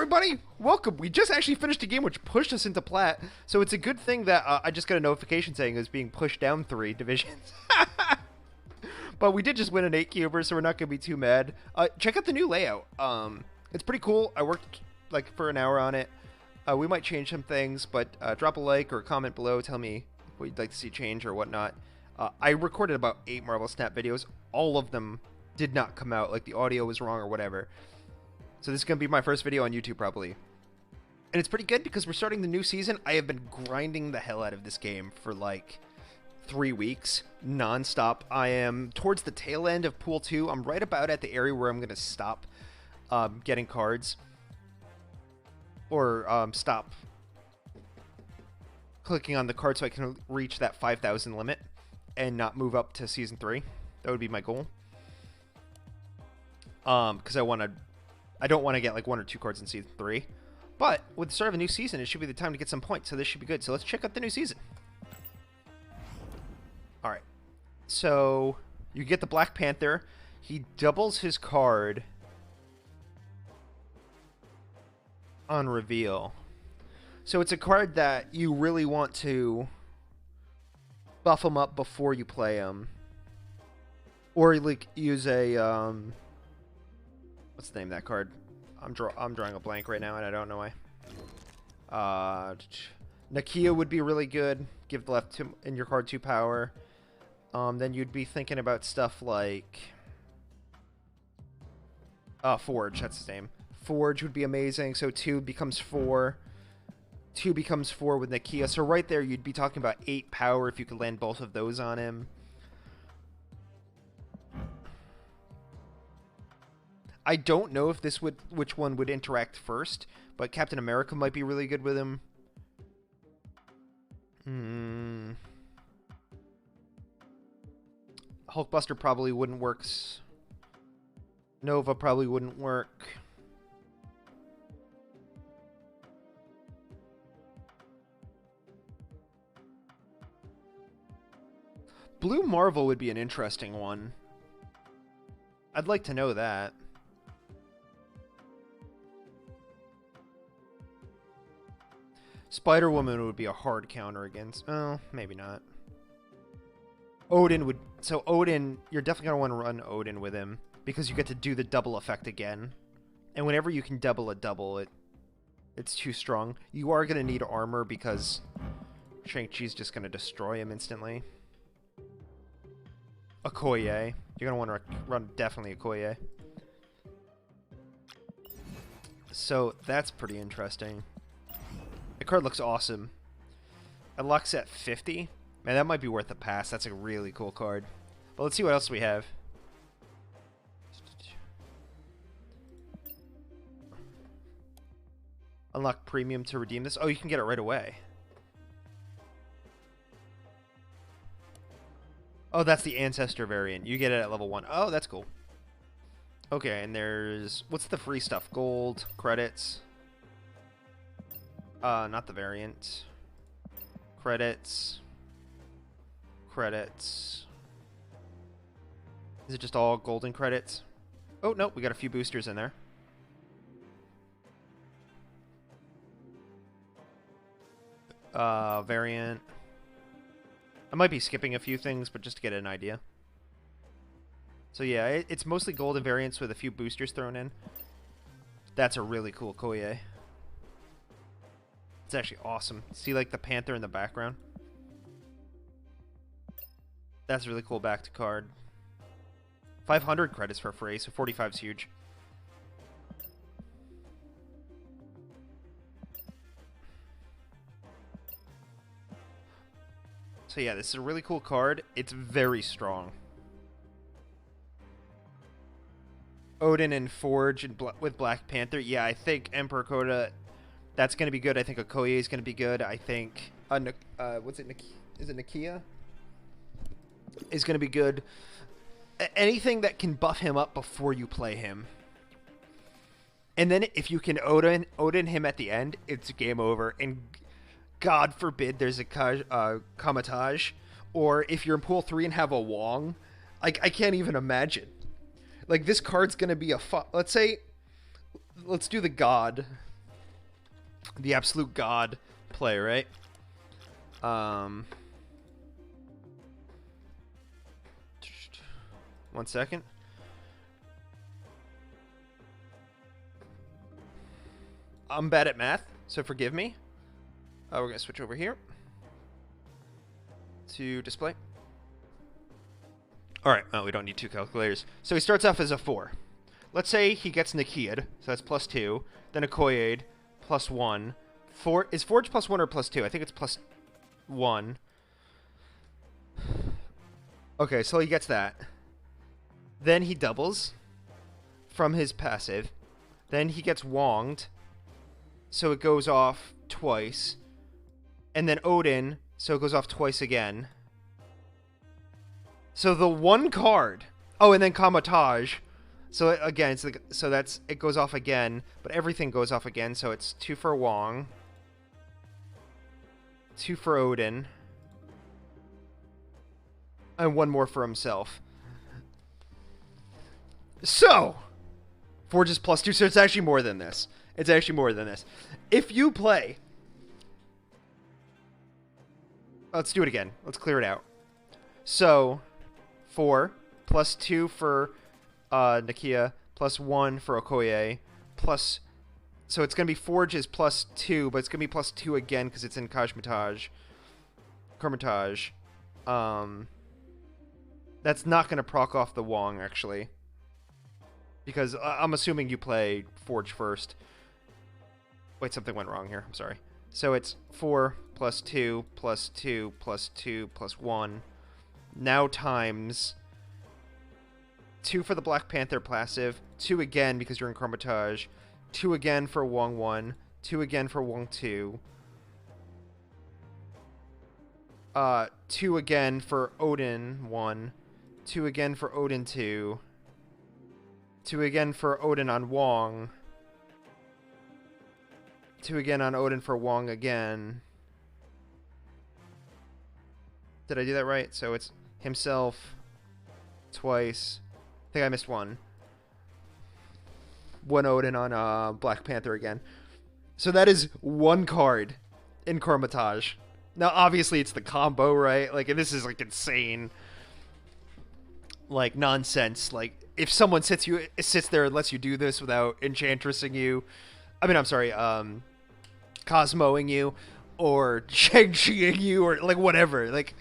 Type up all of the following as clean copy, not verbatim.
everybody, welcome. We just actually finished a game which pushed us into plat, so it's a good thing that I just got a notification saying it was being pushed down 3 divisions. But we did just win an 8-cuber, so we're not going to be too mad. Check out the new layout. It's pretty cool. I worked like for an hour on it. We might change some things, but drop a like or a comment below. Tell me what you'd like to see change or whatnot. I recorded about 8 Marvel Snap videos. All of them did not come out. Like the audio was wrong or whatever. So this is going to be my first video on YouTube probably. And it's pretty good because we're starting the new season. I have been grinding the hell out of this game for like 3 weeks non-stop. I am towards the tail end of Pool 2. I'm right about at the area where I'm going to stop getting cards. Or stop clicking on the card so I can reach that 5,000 limit and not move up to Season 3. That would be my goal. Because I don't want to get like 1 or 2 cards in Season 3. But with the start of a new season, it should be the time to get some points, so this should be good. So let's check out the new season. Alright. So, you get the Black Panther. He doubles his card on reveal. So it's a card that you really want to buff him up before you play him. Or like use a what's the name of that card? I'm drawing a blank right now and I don't know why. Nakia would be really good. Give the left in your card 2 power. Then you'd be thinking about stuff like Forge, that's his name. Forge would be amazing. So 2 becomes 4. 2 becomes 4 with Nakia. So right there you'd be talking about 8 power if you could land both of those on him. I don't know if which one would interact first, but Captain America might be really good with him. Hulkbuster probably wouldn't work. Nova probably wouldn't work. Blue Marvel would be an interesting one. I'd like to know that. Spider-Woman would be a hard counter against... Oh, maybe not. Odin would... So Odin, you're definitely going to want to run Odin with him, because you get to do the double effect again. And whenever you can double a double, it's too strong. You are going to need armor, because Shang-Chi's just going to destroy him instantly. Okoye. You're going to want to run definitely Okoye. So that's pretty interesting. The card looks awesome. It locks at 50. Man, that might be worth a pass. That's a really cool card. But let's see what else we have. Unlock premium to redeem this. Oh, you can get it right away. Oh, that's the Ancestor variant. You get it at level 1. Oh, that's cool. Okay, and there's... What's the free stuff? Gold, credits... not the variant. Credits. Credits. Is it just all golden credits? Oh, no, we got a few boosters in there. Variant. I might be skipping a few things, but just to get an idea. So yeah, it's mostly golden variants with a few boosters thrown in. That's a really cool Koye. It's actually awesome. See, like, the Panther in the background? That's a really cool back to card. 500 credits for free, so 45 is huge. So yeah, this is a really cool card. It's very strong. Odin and Forge and with Black Panther. Yeah, I think Emperor Coda... That's going to be good. I think Okoye is going to be good. I think... what's it? Is it Nakia? Is going to be good. Anything that can buff him up before you play him. And then if you can Odin him at the end, it's game over. And God forbid there's a Kamatage. Or if you're in Pool 3 and have a Wong. Like, I can't even imagine. Like, this card's going to be a... Let's say... Let's do the God... The absolute god play, right? 1 second. I'm bad at math, so forgive me. We're going to switch over here to display. Alright, well, we don't need 2 calculators. So he starts off as a 4. Let's say he gets Nikia'd, so that's +2. Then a Koya'd, +1. Is Forge +1 or +2? I think it's +1. Okay, so he gets that. Then he doubles from his passive. Then he gets Wonged, so it goes off twice. And then Odin, so it goes off twice again. So the 1 card... Oh, and then Kamatage. So again, it goes off again, but everything goes off again, so it's 2 for Wong. 2 for Odin. And 1 more for himself. So, Forge is +2, so it's actually more than this. It's actually more than this. If you play... Let's do it again. Let's clear it out. So, 4, +2 for Nikia, +1 for Okoye, plus... So it's going to be Forge is +2, but it's going to be +2 again because it's in Kashmatage. Karmatage. That's not going to proc off the Wong, actually. Because I'm assuming you play Forge first. Wait, something went wrong here. I'm sorry. So it's 4 +2 +2 +2 +1. Now times 2 for the Black Panther passive, 2 again because you're in Karmatage, 2 again for Wong 1, 2 again for Wong 2, 2 again for Odin 1, 2 again for Odin 2, 2 again for Odin on Wong, 2 again on Odin for Wong again. Did I do that right? So it's himself twice. I think I missed 1. 1 Odin on Black Panther again. So that is 1 card in Karmatage. Now, obviously, it's the combo, right? Like, this is, like, insane, like, nonsense. Like, if someone sits there and lets you do this without enchantressing you, I mean, I'm sorry, Cosmoing you, or Shang-Chiing you, or, like, whatever. Like,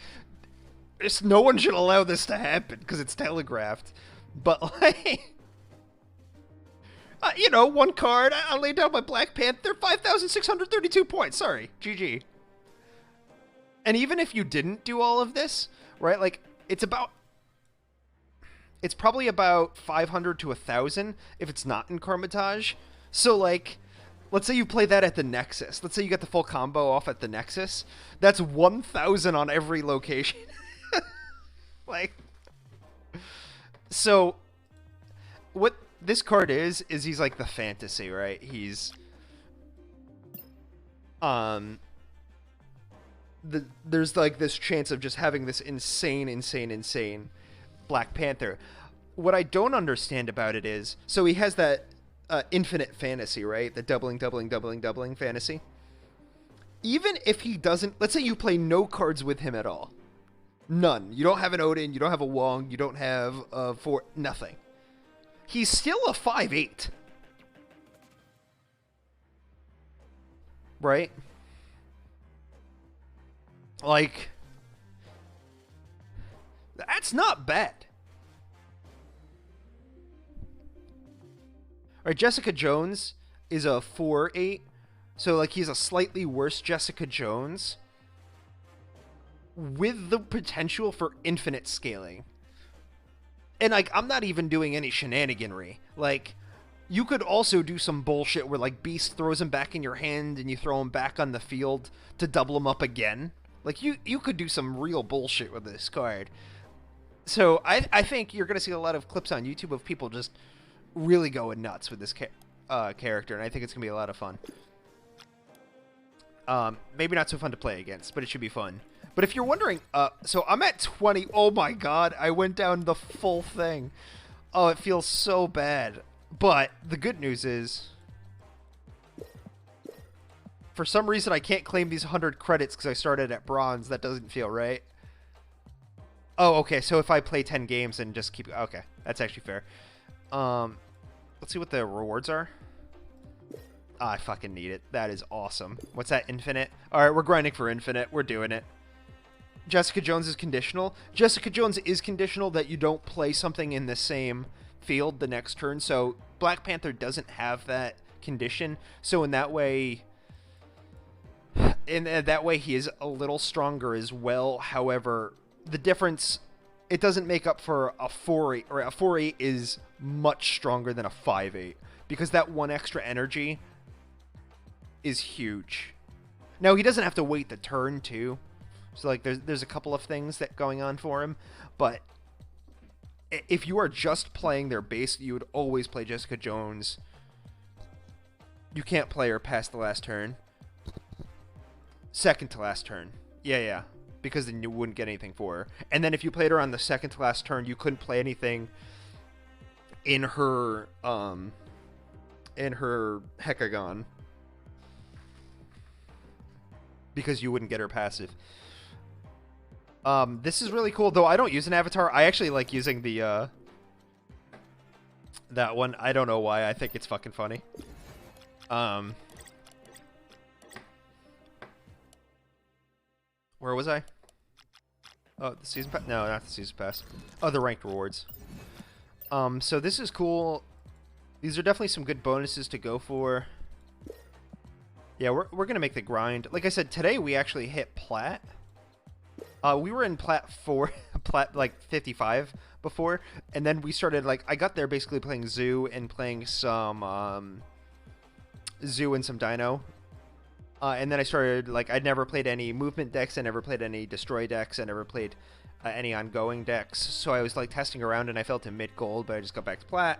no one should allow this to happen, because it's telegraphed. But, like... you know, 1 card, I laid down my Black Panther, 5,632 points, sorry, GG. And even if you didn't do all of this, right, like, it's probably about 500 to 1,000 if it's not in Karmatage. So, like, let's say you play that at the Nexus. Let's say you get the full combo off at the Nexus. That's 1,000 on every location. Like, so, what this card is he's like the fantasy, right? He's, there's like this chance of just having this insane Black Panther. What I don't understand about it is, so he has that infinite fantasy, right? The doubling fantasy. Even if he doesn't, let's say you play no cards with him at all. None. You don't have an Odin, you don't have a Wong, you don't have nothing. He's still a 5/8. Right? Like, that's not bad. Alright, Jessica Jones is a 4/8. So, like, he's a slightly worse Jessica Jones with the potential for infinite scaling. And, like, I'm not even doing any shenaniganry. Like, you could also do some bullshit where, like, Beast throws him back in your hand and you throw him back on the field to double him up again. Like, you could do some real bullshit with this card. So, I think you're going to see a lot of clips on YouTube of people just really going nuts with this character, and I think it's going to be a lot of fun. Maybe not so fun to play against, but it should be fun. But if you're wondering, so I'm at 20. Oh my god, I went down the full thing. Oh, it feels so bad. But the good news is, For some reason, I can't claim these 100 credits because I started at bronze. That doesn't feel right. Oh, okay. So if I play 10 games and just keep... Okay, that's actually fair. Let's see what the rewards are. Oh, I fucking need it. That is awesome. What's that, infinite? Alright, we're grinding for infinite. We're doing it. Jessica Jones is conditional. Jessica Jones is conditional that you don't play something in the same field the next turn. So Black Panther doesn't have that condition. So in that way... he is a little stronger as well. However, the difference... It doesn't make up for a 4-8, or a 4-8 is much stronger than a 5-8 because that one extra energy is huge. Now he doesn't have to wait the turn too, so like there's a couple of things that going on for him, but if you are just playing their base, you would always play Jessica Jones. You can't play her past the last turn. Second to last turn. Yeah. Because then you wouldn't get anything for her. And then if you played her on the second to last turn, you couldn't play anything in her Hecagon. Because you wouldn't get her passive. This is really cool, though I don't use an avatar. I actually like using the that one. I don't know why. I think it's fucking funny. Where was I? Oh, the season pass? No, not the season pass. Oh, the ranked rewards. So this is cool. These are definitely some good bonuses to go for. Yeah, we're gonna make the grind. Like I said, today we actually hit Plat. We were in Plat 4, Plat like 55 before, and then we started like I got there basically playing Zoo and playing some Zoo and some Dino. And then I started, like, I'd never played any movement decks, I never played any destroy decks, I never played any ongoing decks, so I was, like, testing around, and I fell to mid-gold, but I just got back to Plat.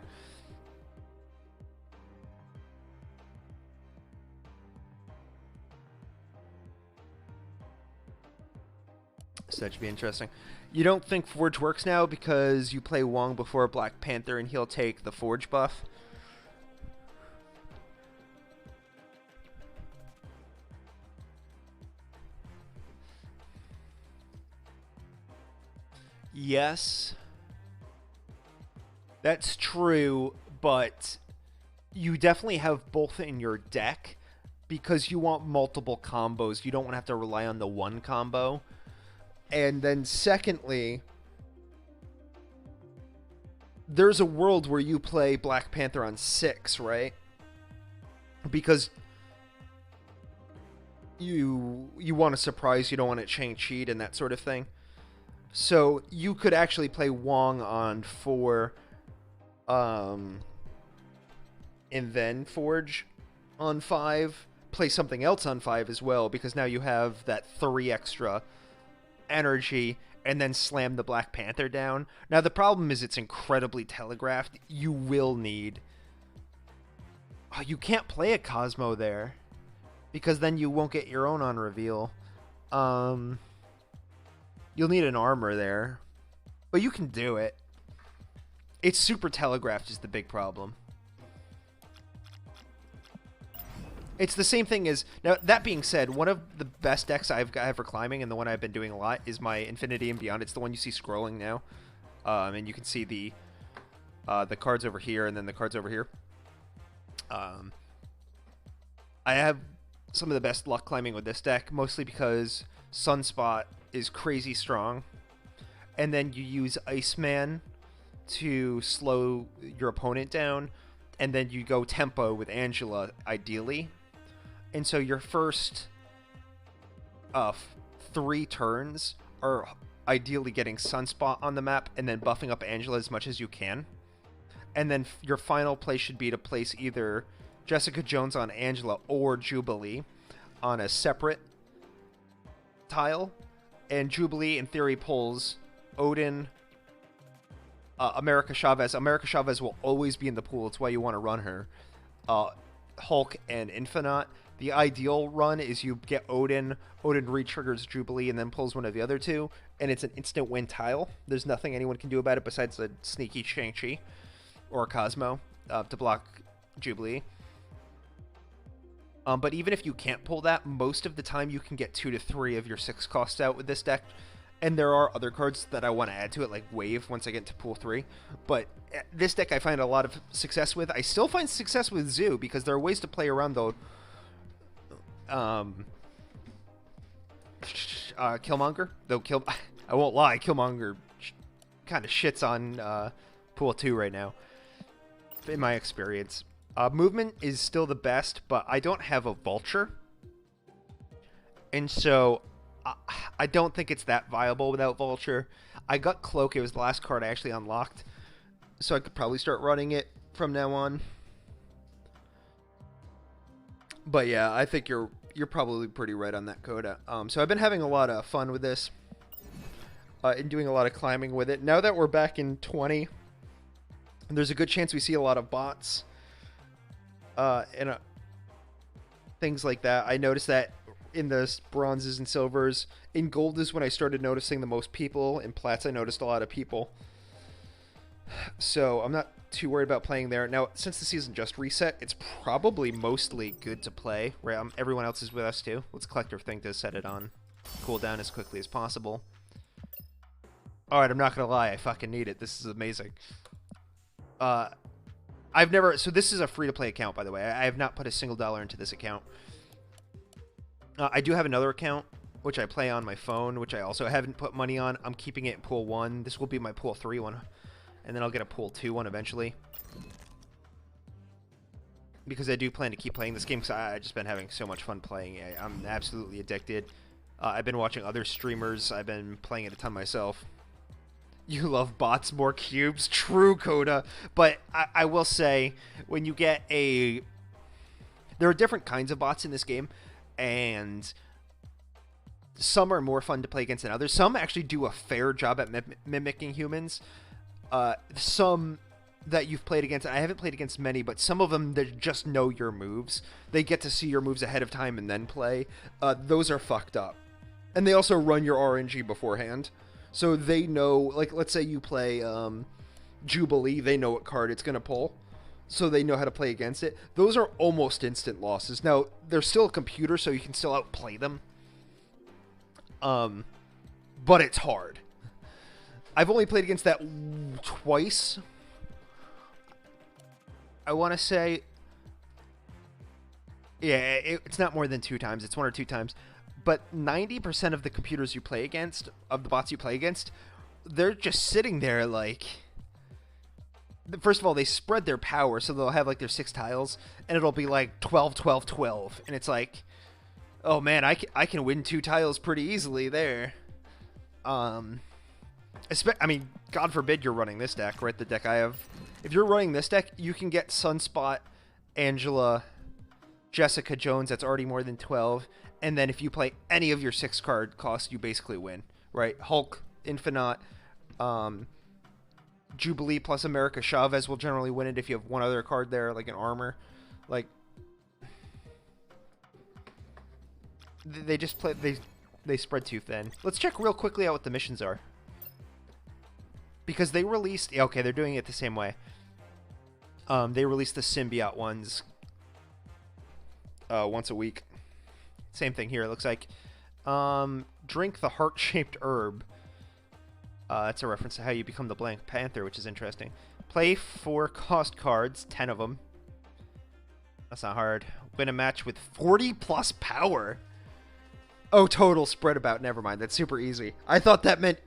So that should be interesting. You don't think Forge works now because you play Wong before Black Panther, and he'll take the Forge buff? Yes, that's true, but you definitely have both in your deck because you want multiple combos. You don't want to have to rely on the one combo. And then secondly, there's a world where you play Black Panther on 6, right? Because you want to surprise, you don't want to chain cheat and that sort of thing. So you could actually play Wong on 4, and then Forge on 5. Play something else on 5 as well, because now you have that 3 extra energy, and then slam the Black Panther down. Now the problem is it's incredibly telegraphed. You will need... Oh, you can't play a Cosmo there, because then you won't get your own on reveal. You'll need an armor there. But you can do it. It's super telegraphed is the big problem. It's the same thing as... Now, that being said, one of the best decks I've got for climbing, and the one I've been doing a lot, is my Infinity and Beyond. It's the one you see scrolling now. And you can see the cards over here, and then the cards over here. I have some of the best luck climbing with this deck, mostly because Sunspot is crazy strong, and then you use Iceman to slow your opponent down, and then you go tempo with Angela, ideally. And so your first 3 turns are ideally getting Sunspot on the map, and then buffing up Angela as much as you can. And then your final play should be to place either Jessica Jones on Angela or Jubilee on a separate tile. And Jubilee, in theory, pulls Odin, America Chavez. America Chavez will always be in the pool. It's why you want to run her. Hulk and Infinite. The ideal run is you get Odin. Odin re-triggers Jubilee and then pulls one of the other two. And it's an instant win tile. There's nothing anyone can do about it besides a sneaky Shang-Chi or Cosmo to block Jubilee. But even if you can't pull that, most of the time you can get 2 to 3 of your 6 costs out with this deck. And there are other cards that I want to add to it, like Wave, once I get to pool 3. But this deck I find a lot of success with. I still find success with Zoo, because there are ways to play around, though. Killmonger? Though I won't lie, Killmonger kind of shits on pool 2 right now, in my experience. Movement is still the best, but I don't have a Vulture. And so I don't think it's that viable without Vulture. I got Cloak. It was the last card I actually unlocked, so I could probably start running it from now on. But yeah, I think you're probably pretty right on that, Coda. So I've been having a lot of fun with this, and doing a lot of climbing with it. Now that we're back in 20, there's a good chance we see a lot of bots, and things like that. I noticed that in the bronzes and silvers. In gold is when I started noticing the most people. In plats, I noticed a lot of people. So I'm not too worried about playing there. Now, since the season just reset, it's probably mostly good to play. Right? Everyone else is with us too. Let's collect our thing to set it on cooldown as quickly as possible. Alright, I'm not gonna lie, I fucking need it. This is amazing. I've never... So this is a free-to-play account, by the way. I have not put a single dollar into this account. I do have another account, which I play on my phone, which I also haven't put money on. I'm keeping it in pool 1. This will be my pool 3 one. And then I'll get a pool 2 one eventually. Because I do plan to keep playing this game, because I've just been having so much fun playing. I'm absolutely addicted. I've been watching other streamers. I've been playing it a ton myself. You love bots, more cubes. True, Coda. But I will say, when you get a... There are different kinds of bots in this game, and some are more fun to play against than others. Some actually do a fair job at mimicking humans. Some that you've played against, I haven't played against many, but some of them that just know your moves. They get to see your moves ahead of time and then play. Those are fucked up. And they also run your RNG beforehand. So they know, like, let's say you play Jubilee, they know what card it's going to pull. So they know how to play against it. Those are almost instant losses. Now, they're still a computer, so you can still outplay them. But it's hard. I've only played against that twice. I want to say... Yeah, it's not more than 2 times. It's 1 or 2 times. But 90% of the computers you play against, of the bots you play against, they're just sitting there like... First of all, they spread their power, so they'll have like their 6 tiles, and it'll be like 12, 12, 12. And it's like, oh man, I can win 2 tiles pretty easily there. I mean, God forbid you're running this deck, right? The deck I have. If you're running this deck, you can get Sunspot, Angela, Jessica Jones, that's already more than 12. And then if you play any of your 6 card costs, you basically win, right? Hulk, Infinite, Jubilee plus America Chavez will generally win it if you have one other card there, like an armor. Like, they just play, they spread too thin. Let's check real quickly out what the missions are. Because they released, yeah, okay, they're doing it the same way. They released the symbiote ones once a week. Same thing here, it looks like. Drink the heart-shaped herb. That's a reference to how you become the blank Panther, which is interesting. Play 4 cost cards, 10 of them. That's not hard. Win a match with 40 plus power. Oh, total spread about. Never mind. That's super easy. I thought that meant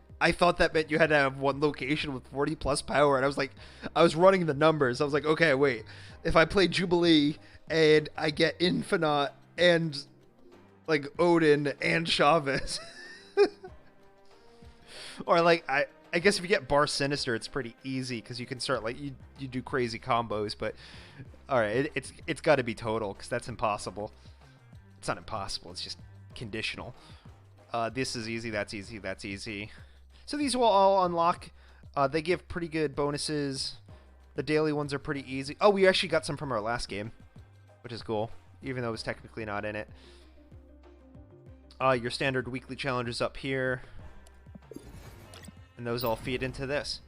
you had to have one location with 40 plus power, and I was running the numbers. I was like, okay, wait. If I play Jubilee and I get Infinite and like Odin and Chavez. Or like I guess if you get Bar Sinister, it's pretty easy because you can start like you do crazy combos. But all right, it's got to be total because that's impossible. It's not impossible. It's just conditional. This is easy. That's easy. That's easy. So these will all unlock. They give pretty good bonuses. The daily ones are pretty easy. Oh, we actually got some from our last game, which is cool, even though it was technically not in it. Your standard weekly challenges up here. And those all feed into this.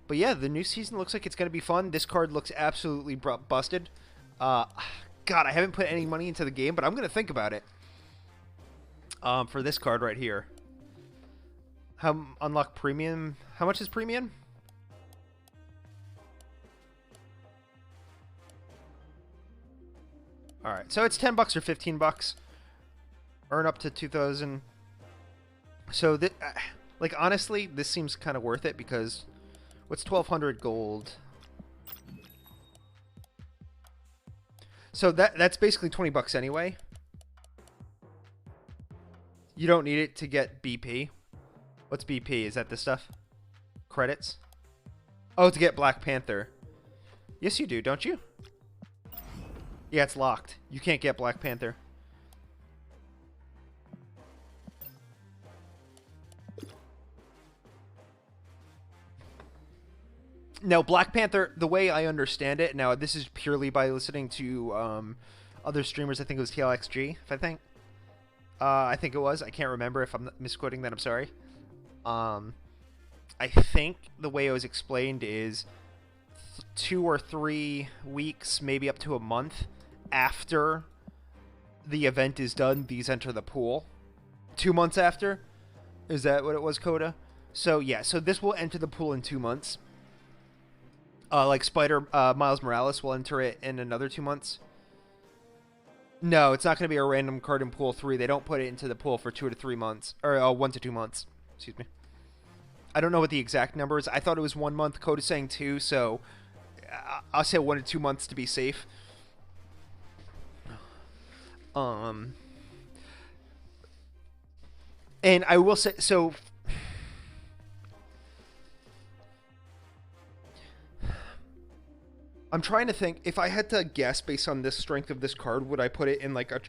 But yeah, the new season looks like it's going to be fun. This card looks absolutely busted. God, I haven't put any money into the game, but I'm gonna think about it. For this card right here. Unlock premium? How much is premium? All right, so it's $10 or $15. Earn up to 2,000. So, like, honestly, this seems kind of worth it because what's 1,200 gold? So that's basically $20 anyway. You don't need it to get BP. What's BP? Is that this stuff? Credits? Oh, to get Black Panther. Yes, you do, don't you? Yeah, it's locked. You can't get Black Panther. Now, Black Panther, the way I understand it, now this is purely by listening to other streamers. I think it was TLXG, I think it was. I can't remember. If I'm misquoting that, I'm sorry. I think the way it was explained is 2 or 3 weeks, maybe up to a month after the event is done, these enter the pool. 2 months after? Is that what it was, Coda? So, yeah. So this will enter the pool in 2 months. Like Miles Morales will enter it in another 2 months. No, it's not going to be a random card in Pool 3. They don't put it into the pool for 2 to 3 months. Or 1 to 2 months. Excuse me. I don't know what the exact number is. I thought it was 1 month. Code is saying 2, so I'll say 1 to 2 months to be safe. And I will say, so... I'm trying to think, if I had to guess based on this strength of this card, would I put it in like a...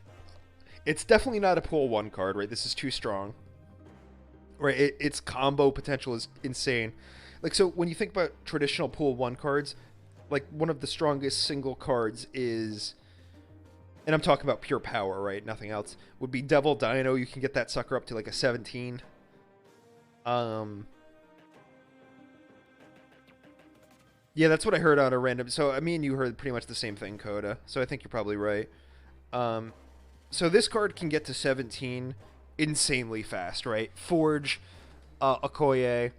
It's definitely not a Pool 1 card, right? This is too strong. Right, its combo potential is insane. Like, so when you think about traditional Pool 1 cards, like one of the strongest single cards is... And I'm talking about pure power, right? Nothing else. Would be Devil Dino. You can get that sucker up to like a 17. Yeah, that's what I heard on a random... So, me and you heard pretty much the same thing, Coda. So, I think you're probably right. So, this card can get to 17 insanely fast, right? Forge, Okoye,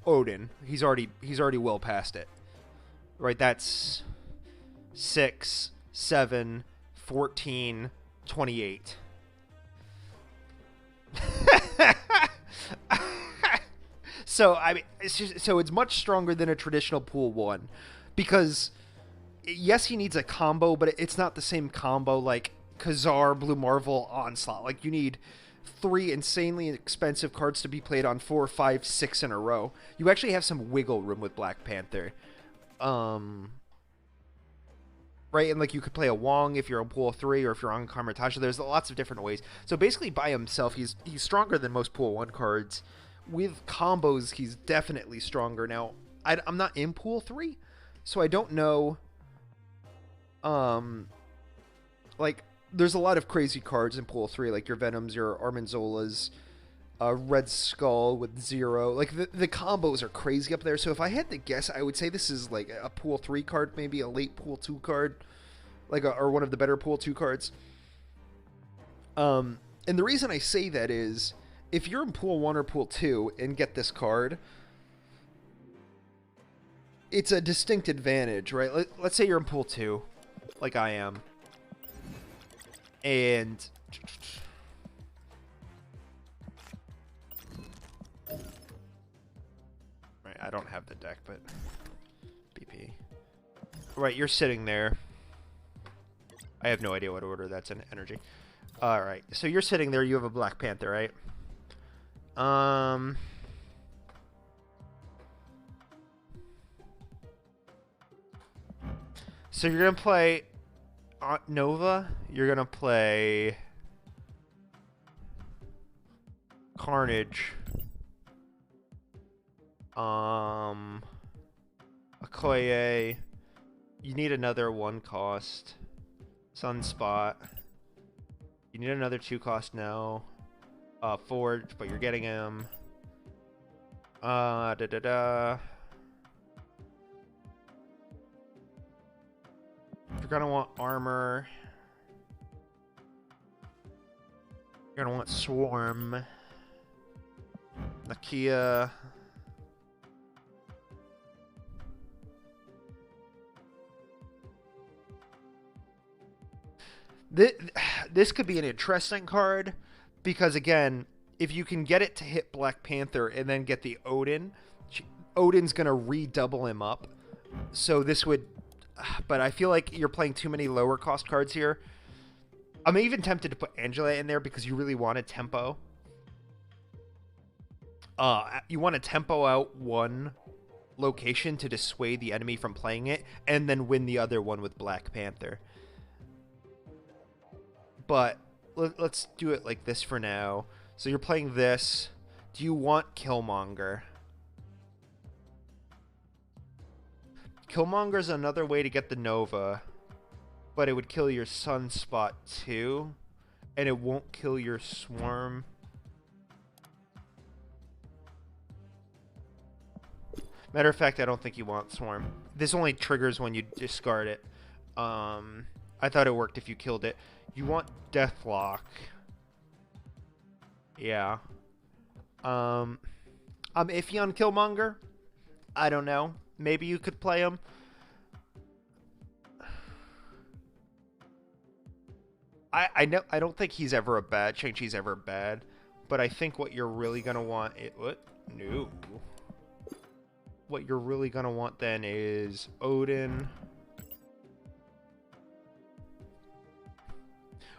Odin. He's already well past it. Right, that's 6, 7, 14, 28. So I mean, it's much stronger than a traditional Pool 1, because yes, he needs a combo, but it's not the same combo like Khazar, Blue Marvel, Onslaught. Like, you need 3 insanely expensive cards to be played on 4, 5, 6 in a row. You actually have some wiggle room with Black Panther. Right, and like you could play a Wong if you're on Pool 3, or if you're on Kamaratasha. There's lots of different ways. So basically, by himself, he's stronger than most Pool 1 cards. With combos, he's definitely stronger. Now, I'm not in Pool 3, so I don't know. Like, there's a lot of crazy cards in Pool 3, like your Venoms, your Armanzolas, Red Skull with 0. Like, the combos are crazy up there. So if I had to guess, I would say this is like a Pool 3 card, maybe a late Pool 2 card, like or one of the better Pool 2 cards. And the reason I say that is, if you're in Pool 1 or Pool 2 and get this card, it's a distinct advantage, right? Let's say you're in Pool 2, like I am, and... Right, I don't have the deck, but... BP. Right, you're sitting there. I have no idea what order that's in energy. Alright, so you're sitting there, you have a Black Panther, right? So you're gonna play Nova. You're gonna play Carnage. Okoye. You need another 1 cost. Sunspot. You need another 2 cost now. Forge, but you're getting him. You're gonna want armor. You're gonna want swarm. Nakia. This could be an interesting card because, again, if you can get it to hit Black Panther and then get the Odin, Odin's going to redouble him up. So this would... But I feel like you're playing too many lower cost cards here. I'm even tempted to put Angela in there because you really want a tempo. You want to tempo out one location to dissuade the enemy from playing it and then win the other one with Black Panther. But let's do it like this for now. So you're playing this. Do you want Killmonger? Killmonger's another way to get the Nova, but it would kill your Sunspot too, and it won't kill your Swarm. Matter of fact, I don't think you want Swarm. This only triggers when you discard it. I thought it worked if you killed it. You want Deathlock. Yeah. I'm iffy on Killmonger. I don't know. Maybe you could play him. I know. I don't think he's ever a bad. Shang-Chi's ever bad. But I think what you're really gonna want. What? No. What you're really gonna want then is Odin.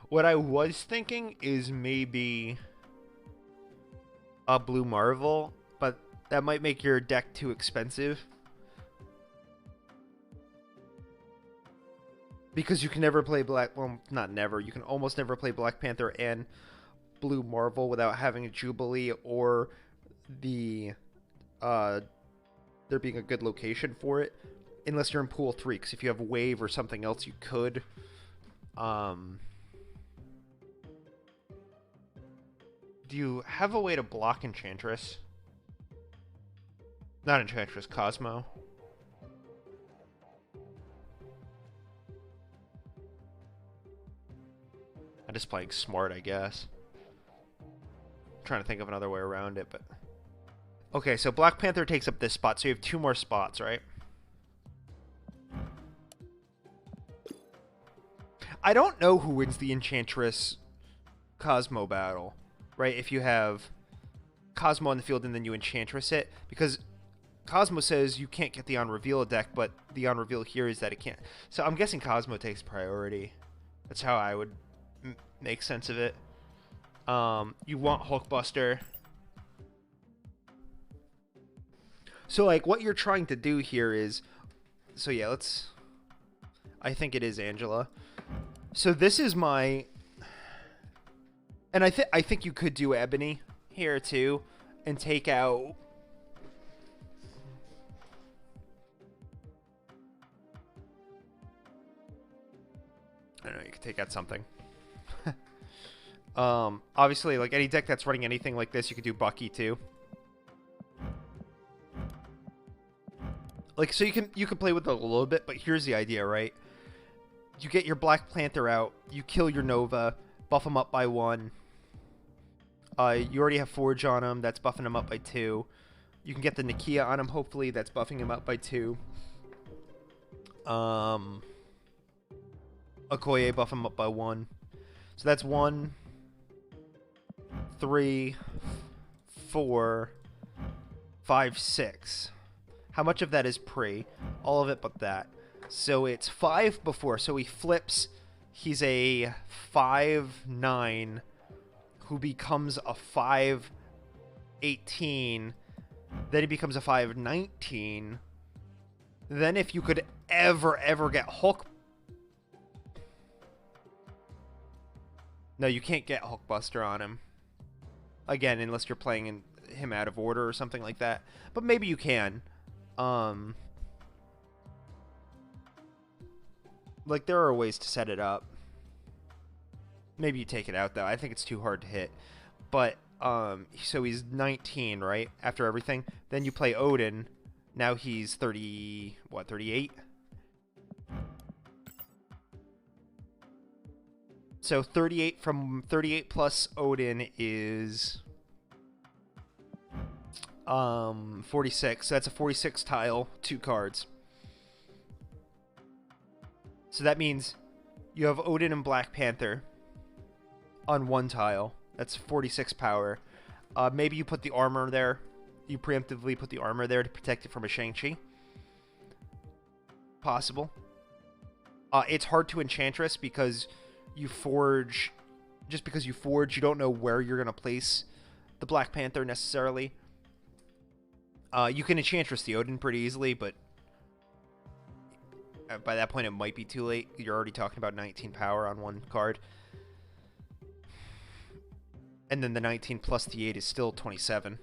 What I was thinking is maybe a Blue Marvel, but that might make your deck too expensive. Because you can never play well, not never, you can almost never play Black Panther and Blue Marvel without having a Jubilee or the, there being a good location for it. Unless you're in Pool 3, because if you have a Wave or something else, you could. Do you have a way to block Enchantress? Not Enchantress, Cosmo. I'm just playing smart, I guess. I'm trying to think of another way around it, but... Okay, so Black Panther takes up this spot, so you have 2 more spots, right? I don't know who wins the Enchantress Cosmo battle. Right, if you have Cosmo on the field and then you Enchantress it, because Cosmo says you can't get the on-reveal deck, but the on-reveal here is that it can't. So I'm guessing Cosmo takes priority. That's how I would make sense of it. You want Hulkbuster. So, like, what you're trying to do here is... So, yeah, let's... I think it is Angela. So this is my... And I think you could do Ebony here too, and take out. I don't know. You could take out something. Obviously, like any deck that's running anything like this, you could do Bucky too. Like so, you can play with it a little bit, but here's the idea, right? You get your Black Panther out, you kill your Nova, buff him up by 1. You already have Forge on him. That's buffing him up by 2. You can get the Nakia on him, hopefully. That's buffing him up by 2. Okoye, buff him up by 1. So that's 1, 3, 4, 5, 6. How much of that is pre? All of it but that. So it's 5 before. So he flips. He's a 5/9 who becomes a 5/18. Then he becomes a 5/19. Then if you could ever get Hulk... No, you can't get Hulkbuster on him. Again, unless you're playing him out of order or something like that. But maybe you can. Like, there are ways to set it up. Maybe you take it out, though. I think it's too hard to hit. But, so he's 19, right? After everything. Then you play Odin. Now he's 30... What, 38? So 38 from 38 plus Odin is 46. So that's a 46 tile, 2 cards. So that means you have Odin and Black Panther on 1 tile. That's 46 power. Maybe you put the armor there. You preemptively put the armor there to protect it from a Shang-Chi. Possible. It's hard to Enchantress because you forge. Just because you forge, you don't know where you're going to place the Black Panther necessarily. You can Enchantress the Odin pretty easily, but by that point it might be too late. You're already talking about 19 power on 1 card. And then the 19 plus the 8 is still 27.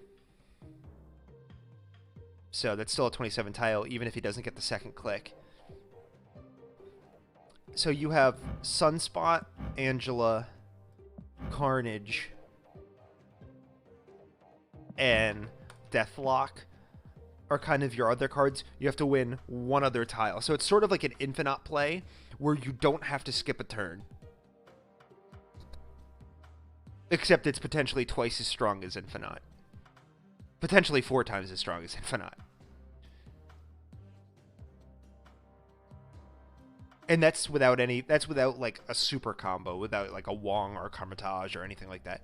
So that's still a 27 tile, even if he doesn't get the second click. So you have Sunspot, Angela, Carnage, and Deathlock are kind of your other cards. You have to win 1 other tile. So it's sort of like an infinite play where you don't have to skip a turn. Except it's potentially twice as strong as Infinite. Potentially 4 times as strong as Infinite. And that's without like a super combo, without like a Wong or a Karmatage or anything like that.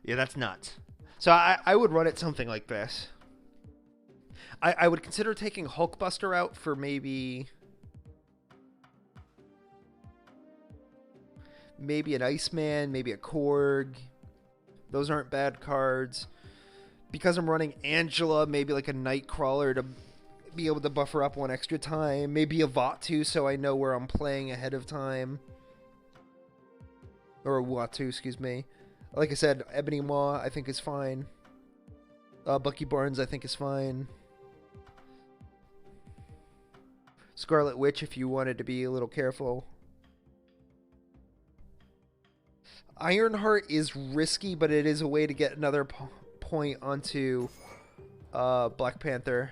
Yeah, that's nuts. So I would run it something like this. I would consider taking Hulkbuster out for maybe an Iceman, maybe a Korg. Those aren't bad cards. Because I'm running Angela, maybe like a Nightcrawler to be able to buffer up 1 extra time. Maybe a Vatu so I know where I'm playing ahead of time. Or a Watu, excuse me. Like I said, Ebony Maw I think is fine. Bucky Barnes I think is fine. Scarlet Witch if you wanted to be a little careful. Ironheart is risky, but it is a way to get another point onto Black Panther.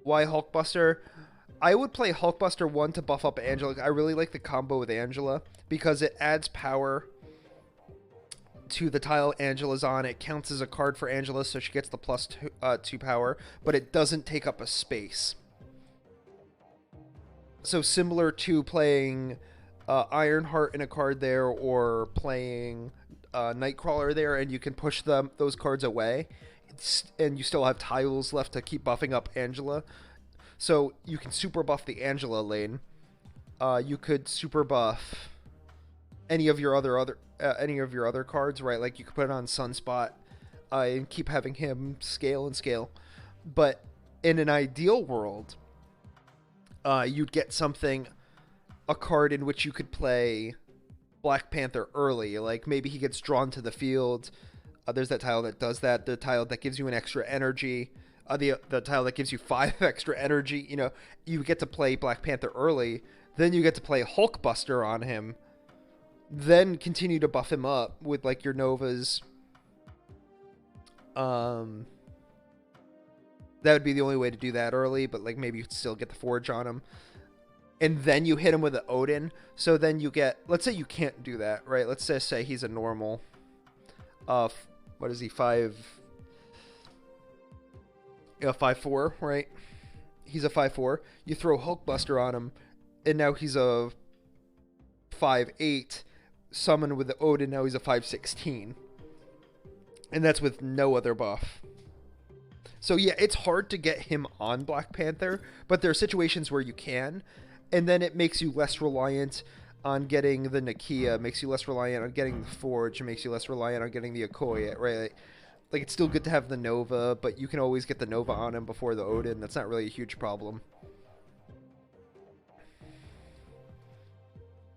Why Hulkbuster? I would play Hulkbuster 1 to buff up Angela. I really like the combo with Angela because it adds power to the tile Angela's on. It counts as a card for Angela, so she gets the plus 2 power, but it doesn't take up a space. So similar to playing Ironheart in a card there, or playing Nightcrawler there, and you can push those cards away, and you still have tiles left to keep buffing up Angela. So you can super buff the Angela lane. You could super buff any of your other cards, right? Like you could put it on Sunspot and keep having him scale and scale. But in an ideal world, you'd get a card in which you could play Black Panther early. Like maybe he gets drawn to the field. There's that tile that does that. The tile that gives you an extra energy. The tile that gives you 5 extra energy. You know, you get to play Black Panther early. Then you get to play Hulkbuster on him. Then continue to buff him up with like your Novas. That would be the only way to do that early, but like maybe you'd still get the Forge on him. And then you hit him with an Odin. So then you get, let's say you can't do that, right? Let's just say he's a normal, what is he, 5'4", right? He's a 5'4". You throw Hulkbuster on him, and now he's a 5'8". Summon with the Odin, now he's a 5'16". And that's with no other buff. So yeah, it's hard to get him on Black Panther, but there are situations where you can. And then it makes you less reliant on getting the Nakia, makes you less reliant on getting the Forge, makes you less reliant on getting the Okoye, right? Like, it's still good to have the Nova, but you can always get the Nova on him before the Odin. That's not really a huge problem.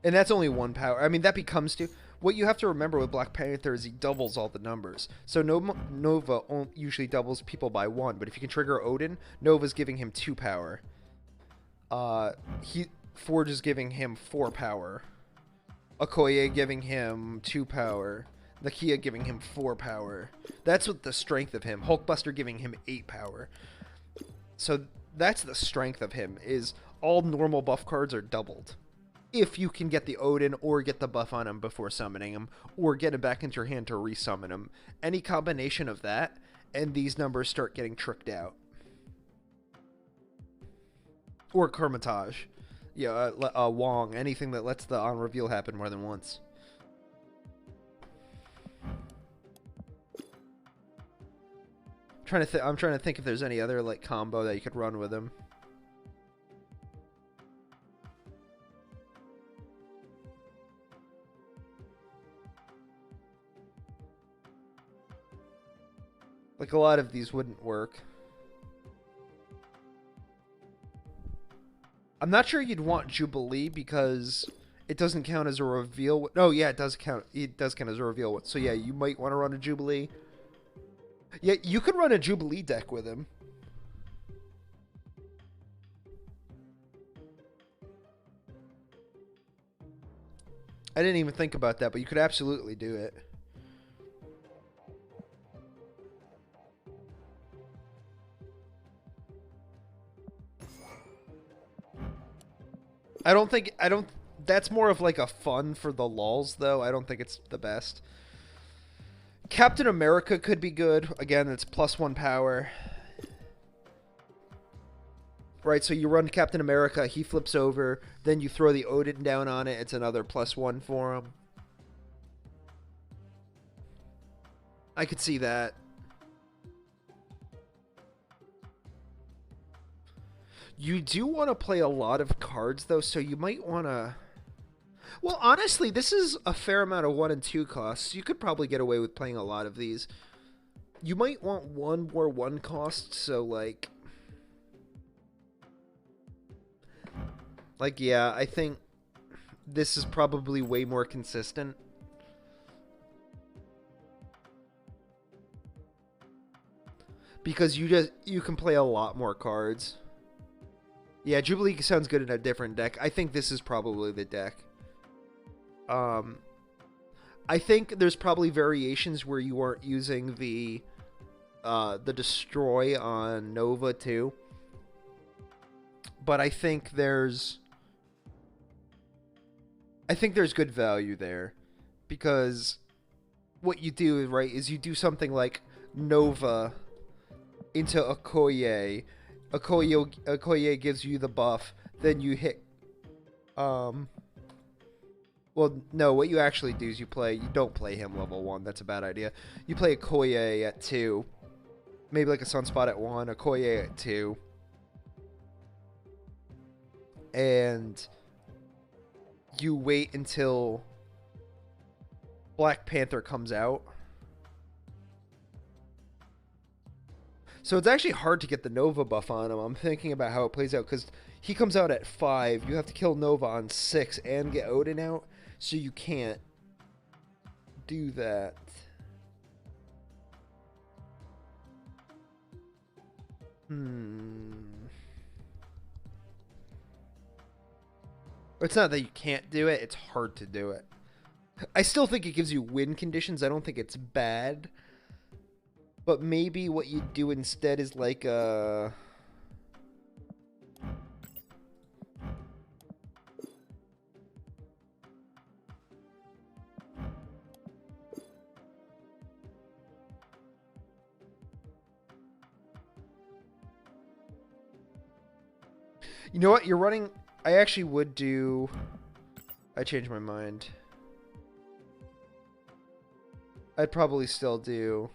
And that's only 1 power. I mean, that becomes 2. What you have to remember with Black Panther is he doubles all the numbers. So Nova usually doubles people by 1, but if you can trigger Odin, Nova's giving him 2 power. Forge is giving him 4 power. Okoye giving him 2 power. Nakia giving him 4 power. That's what the strength of him. Hulkbuster giving him 8 power. So that's the strength of him, is all normal buff cards are doubled. If you can get the Odin or get the buff on him before summoning him, or get him back into your hand to resummon him. Any combination of that, and these numbers start getting tricked out. Or Kermitage. Yeah, Wong. Anything that lets the on-reveal happen more than once. I'm trying to think if there's any other like combo that you could run with him. Like, a lot of these wouldn't work. I'm not sure you'd want Jubilee because it doesn't count as a reveal. No, yeah, it does count. It does count as a reveal. So yeah, you might want to run a Jubilee. Yeah, you could run a Jubilee deck with him. I didn't even think about that, but you could absolutely do it. That's more of like a fun for the lulz, though. I don't think it's the best. Captain America could be good. Again, it's +1 power. Right, so you run Captain America, he flips over, then you throw the Odin down on it, it's another +1 for him. I could see that. You do want to play a lot of cards, though, so you might want to... Well, honestly, this is a fair amount of 1 and 2 costs. You could probably get away with playing a lot of these. You might want one more 1 cost, so, like... Like, yeah, I think this is probably way more consistent. Because you can play a lot more cards. Yeah, Jubilee sounds good in a different deck. I think this is probably the deck. I think there's probably variations where you aren't using the Destroy on Nova too. But I think there's good value there. Because what you do, right, is you do something like Nova into Okoye. Okoye gives you the buff, then you hit... Well, no, what you actually do is you don't play him level 1, that's a bad idea. You play Okoye at 2. Maybe like a Sunspot at 1, Okoye at 2. And you wait until Black Panther comes out. So it's actually hard to get the Nova buff on him. I'm thinking about how it plays out, because he comes out at 5. You have to kill Nova on 6 and get Odin out, so you can't do that. It's not that you can't do it, it's hard to do it. I still think it gives you win conditions. I don't think it's bad. But maybe what you do instead is like a... You know what? You're running... I actually would do... I changed my mind. I'd probably still do...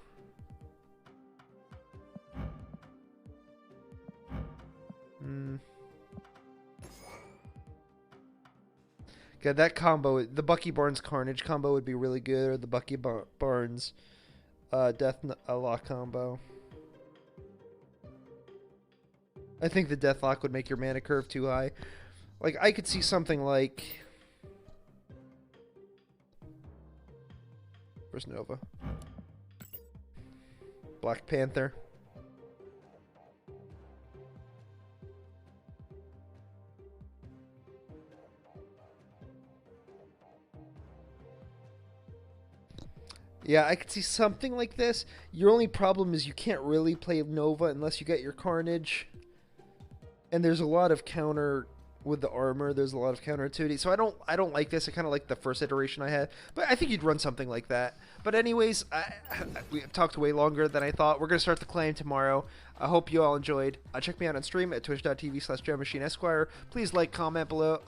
Yeah, that combo, the Bucky Barnes Carnage combo would be really good, or the Bucky Barnes Deathlock combo. I think the Deathlock would make your mana curve too high. Like, I could see something like... Where's Nova? Black Panther. Yeah, I could see something like this. Your only problem is you can't really play Nova unless you get your Carnage. And there's a lot of counter with the armor. There's a lot of counter activity. So I don't like this. I kind of like the first iteration I had. But I think you'd run something like that. But anyways, we talked way longer than I thought. We're going to start the claim tomorrow. I hope you all enjoyed. Check me out on stream at twitch.tv/GemmachineEsq. Please like, comment below.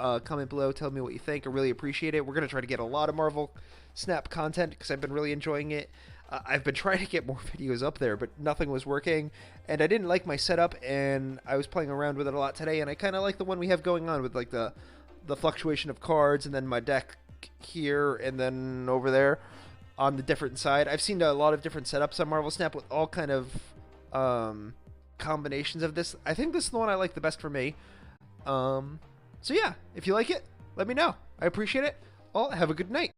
Tell me what you think. I really appreciate it. We're going to try to get a lot of Marvel Snap content because I've been really enjoying it. I've been trying to get more videos up there, but nothing was working, and I didn't like my setup, and I was playing around with it a lot today, and I kind of like the one we have going on with like the fluctuation of cards, and then my deck here, and then over there on the different side. I've seen a lot of different setups on Marvel Snap with all kind of combinations of this. I think this is the one I like the best for me. So yeah, if you like it, let me know. I appreciate it. Well, have a good night.